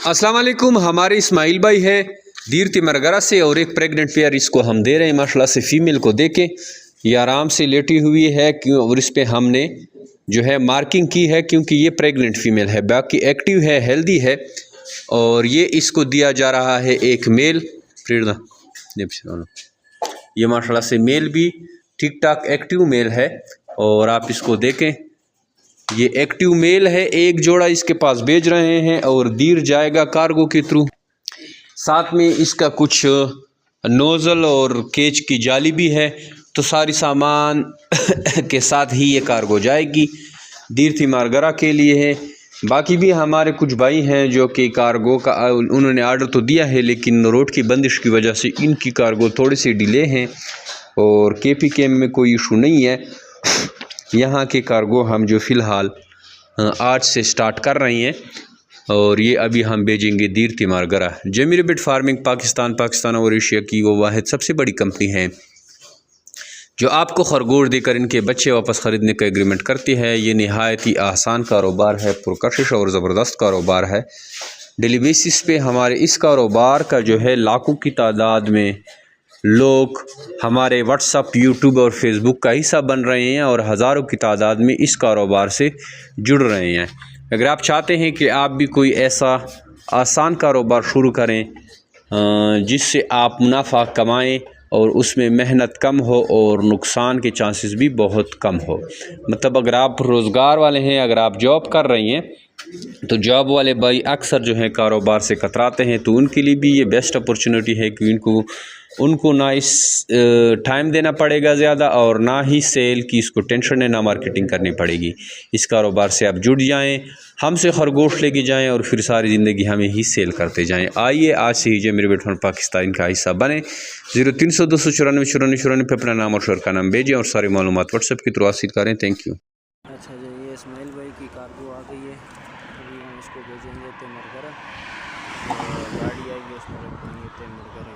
अस्सलाम वालेकुम। हमारे इस्माइल भाई है दीर तिमरगरा से और एक प्रेग्नेंट पेयर इसको हम दे रहे हैं। माशाल्लाह से फ़ीमेल को देखें, ये आराम से लेटी हुई है क्यों, और इस पर हमने जो है मार्किंग की है क्योंकि ये प्रेग्नेंट फ़ीमेल है। बाकी एक्टिव है, हेल्दी है। और ये इसको दिया जा रहा है एक मेल। ये माशाल्लाह से मेल भी ठीक ठाक एक्टिव मेल है और आप इसको देखें, ये एक्टिव मेल है। एक जोड़ा इसके पास भेज रहे हैं और दीर जाएगा कार्गो के थ्रू। साथ में इसका कुछ नोज़ल और केज की जाली भी है, तो सारी सामान के साथ ही ये कार्गो जाएगी। दीर तिमरगरा के लिए है। बाकी भी हमारे कुछ भाई हैं जो कि कार्गो का उन्होंने आर्डर तो दिया है, लेकिन रोड की बंदिश की वजह से इनकी कार्गो थोड़ी सी डिले हैं। और KPKM में कोई इशू नहीं है। यहाँ के कार्गो हम जो फ़िलहाल आज से स्टार्ट कर रहे हैं और ये अभी हम भेजेंगे दीर Timergara. Jamie rabbit farming Pakistan और एशिया की वो वाहिद सबसे बड़ी कंपनी है जो आपको खरगोश देकर इनके बच्चे वापस ख़रीदने का एग्रीमेंट करती है। ये नहायत ही आसान कारोबार है, पुरकशिश और ज़बरदस्त कारोबार है। डेली बेसिस पे हमारे इस कारोबार का जो है लाखों की तादाद में लोग हमारे व्हाट्सअप, यूट्यूब और फेसबुक का हिस्सा बन रहे हैं और हज़ारों की तादाद में इस कारोबार से जुड़ रहे हैं। अगर आप चाहते हैं कि आप भी कोई ऐसा आसान कारोबार शुरू करें जिससे आप मुनाफा कमाएं और उसमें मेहनत कम हो और नुकसान के चांसेस भी बहुत कम हो, मतलब अगर आप रोज़गार वाले हैं, अगर आप जॉब कर रही हैं, तो जॉब वाले भाई अक्सर जो है कारोबार से कतराते हैं, तो उनके लिए भी ये बेस्ट अपॉर्चुनिटी है कि उनको ना इस टाइम देना पड़ेगा ज़्यादा और ना ही सेल की इसको टेंशन है, ना मार्केटिंग करनी पड़ेगी। इस कारोबार से आप जुड़ जाएं, हमसे खरगोश लेके जाएं और फिर सारी ज़िंदगी हमें ही सेल करते जाएं। आइए आज से ही जेमी रैबिट फार्म पाकिस्तान का हिस्सा बने। 0300 294 94 पे अपना नाम और शहर का नाम भेजें और सारी मालूमात व्हाट्सएप के थ्रू हासिल करें। Thank you. अच्छा जी, ये इस्माइल भाई की कार्गो आ गई है। अभी हम इसको भेजेंगे तिमरगरा और गाड़ी आएगी उसमें रख देंगे तिमरगरा।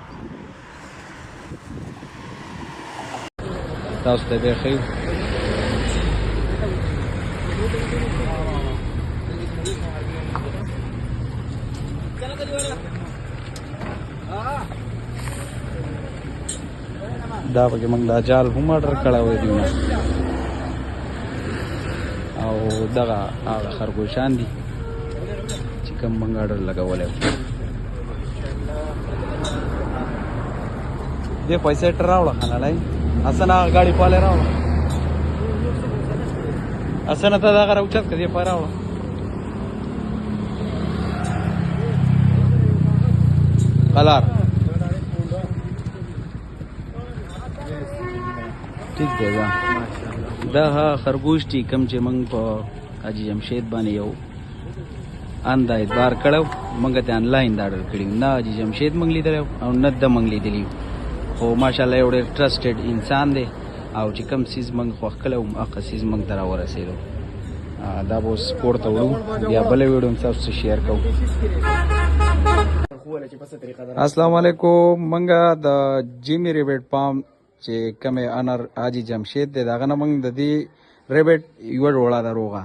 دا پکې موږ دا جال هم آرډر کړی دی او دغه هغه خرګوشان دي چې کوم موږ آرډر لګولی و. دې پیسې ټر راوړه خانلی اسنه هغه ګاډي پالې راوړه اسنه ته دغه راوچت که دې پای راوړه قلار ٹھیک دی دا خرګوش دي کوم چې موږ په حاجي جمشید باندې یو انده اعتبار کړو. موږ ته آنلاین دا آرډر کړي نه حاجي جمشید موږ لیدلی او نه د موږ لیدلی خو ماشاءالله یو ډېر ټرسټډ انسان دی او چې کوم څیز موږ خوښ کړی وو هغه څیز موږ ته راورسېدو. دا به اوس کور ته وړو، بیا بله ویډیو هم تاسو سره شیر کوو. السلام علیکم. موږ د جیمی رैबिट فارم چې کومې انر حاجي جمشید دی د هغه نه موږ د دې رैबिट یوه ډوړه ده روغه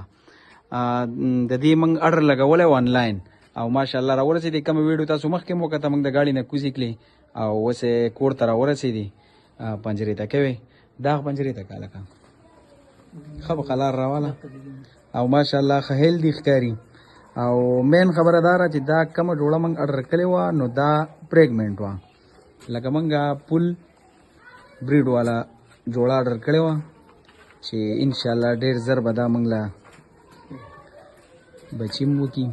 د دې موږ آرډر لګولی و آنلاین او ماشاءالله راورسېدې. کومه ویډیو تاسو مخکې مو وکړه موږ د ګاډي نه کوزې کړې او اوس یې کور ته راورسېدې پنجرې ته کوې دا پنجرې ته کا لکه ښه به قلار راواله او ماشاءالله ښه هیلدي ښکاري. او مین خبره دا ده چې دا کومه جوړه موږ آرډر کړې وه نو دا پریګننټ وه، لکه موږ پول بریډ والا جوړه آرډر کړې وه چې انشاءالله ډېر زر به دا موږ له بچي هم وکړي.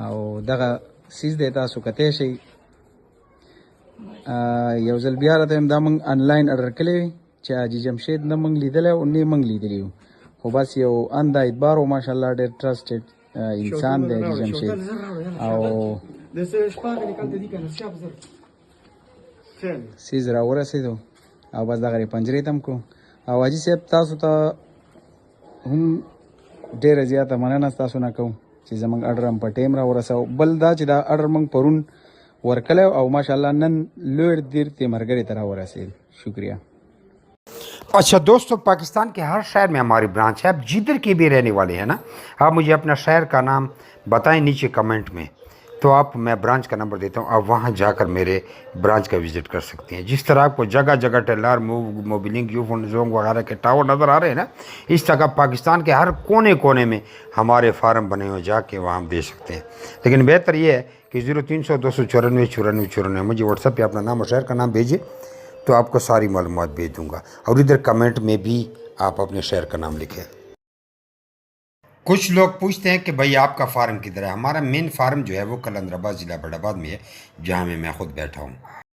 او دغه څیز دی تاسو کتی شئ. یو ځل بیا راته وایم دا موږ آنلاین آرډر کړی وي چې حاجي جمشید نه موږ لیدلی او نه موږ لیدلی وو، خو بس یو انده اعتبار و ماشاءالله ډېر ټرسټډ انسان دی حاجي جمشید. او سیز راورسېدو او بس دغه پنجرې ته هم کړو. او حاجي صاحب تاسو ته هم ډېره زیاته مننه ستاسو نه کوم چې زموږ آرډر هم په ټایم راورسوه. بل دا چې دا آرډر موږ پرون ورکړی او ماشاءالله نن لوی دیر تیمرګرې ته راورسېد. شکریہ. अच्छा दोस्तों, पाकिस्तान के हर शहर में हमारी ब्रांच है। आप जिधर के भी रहने वाले हैं ना, आप मुझे अपना शहर का नाम बताएं नीचे कमेंट में। تو آپ میں برانچ کا نمبر دیتا ہوں, آپ وہاں جا کر میرے برانچ کا وزٹ کر سکتے ہیں. جس طرح آپ کو جگہ جگہ ٹیلر موبلنگ یو فون زونگ وغیرہ کے ٹاور نظر آ رہے ہیں نا, اس طرح پاکستان کے ہر کونے کونے میں ہمارے فارم بنے ہوئے, جا کے وہاں ہم دے سکتے ہیں. لیکن بہتر یہ ہے کہ 0300 294 94 94 مجھے واٹس ایپ پہ اپنا نام اور شہر کا نام بھیجیں, تو آپ کو ساری معلومات بھیج دوں گا. اور ادھر کمنٹ میں بھی آپ اپنے شہر کا نام لکھیں. کچھ لوگ پوچھتے ہیں کہ بھائی آپ کا فارم کدھر ہے. ہمارا مین فارم جو ہے وہ قلندر آباد ضلع بڑھ آباد میں ہے, جہاں میں خود بیٹھا ہوں.